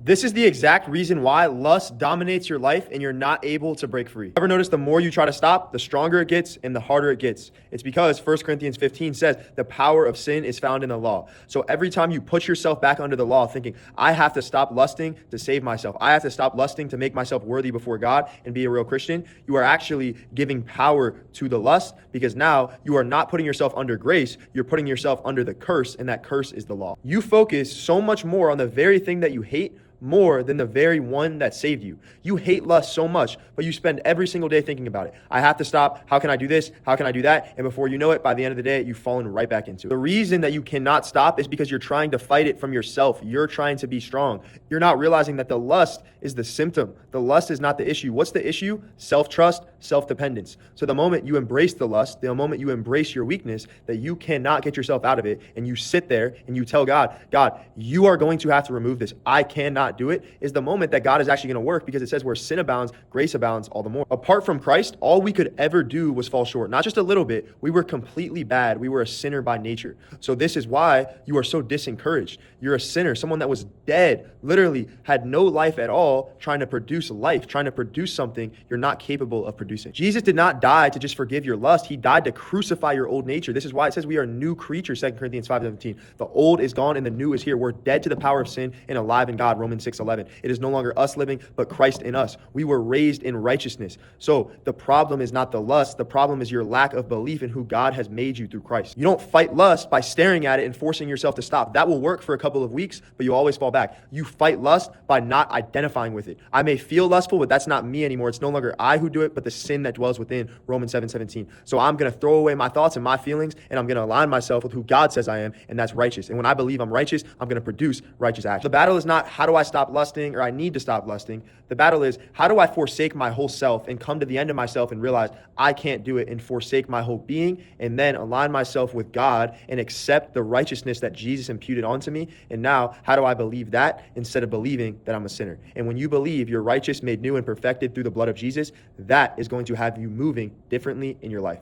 This is the exact reason why lust dominates your life and you're not able to break free. Ever notice the more you try to stop, the stronger it gets and the harder it gets? It's because 1 Corinthians 15 says the power of sin is found in the law. So every time you put yourself back under the law thinking, I have to stop lusting to save myself, I have to stop lusting to make myself worthy before God and be a real Christian, you are actually giving power to the lust, because now you are not putting yourself under grace, you're putting yourself under the curse, and that curse is the law. You focus so much more on the very thing that you hate more than the very one that saved you. You hate lust so much, but you spend every single day thinking about it. I have to stop. How can I do this? How can I do that? And before you know it, by the end of the day, you've fallen right back into it. The reason that you cannot stop is because you're trying to fight it from yourself. You're trying to be strong. You're not realizing that the lust is the symptom. The lust is not the issue. What's the issue? Self-trust, self-dependence. So the moment you embrace the lust, the moment you embrace your weakness, that you cannot get yourself out of it, and you sit there and you tell God, God, you are going to have to remove this. I cannot do it, is the moment that God is actually going to work, because it says where sin abounds, grace abounds all the more. Apart from Christ, all we could ever do was fall short. Not just a little bit. We were completely bad. We were a sinner by nature. So this is why you are so disencouraged. You're a sinner, someone that was dead, literally had no life at all, trying to produce life, trying to produce something you're not capable of producing. Jesus did not die to just forgive your lust. He died to crucify your old nature. This is why it says we are new creatures, 2 Corinthians 5:17. The old is gone and the new is here. We're dead to the power of sin and alive in God, Romans 6:11. It is no longer us living, but Christ in us. We were raised in righteousness. So the problem is not the lust. The problem is your lack of belief in who God has made you through Christ. You don't fight lust by staring at it and forcing yourself to stop. That will work for a couple of weeks, but you always fall back. You fight lust by not identifying with it. I may feel lustful, but that's not me anymore. It's no longer I who do it, but the sin that dwells within, Romans 7:17. So I'm going to throw away my thoughts and my feelings, and I'm going to align myself with who God says I am, and that's righteous. And when I believe I'm righteous, I'm going to produce righteous action. The battle is not how do I stop lusting or I need to stop lusting. The battle is how do I forsake my whole self and come to the end of myself and realize I can't do it, and forsake my whole being, and then align myself with God and accept the righteousness that Jesus imputed onto me. And now, how do I believe that instead of believing that I'm a sinner? And when you believe you're righteous, made new and perfected through the blood of Jesus, that is going to have you moving differently in your life.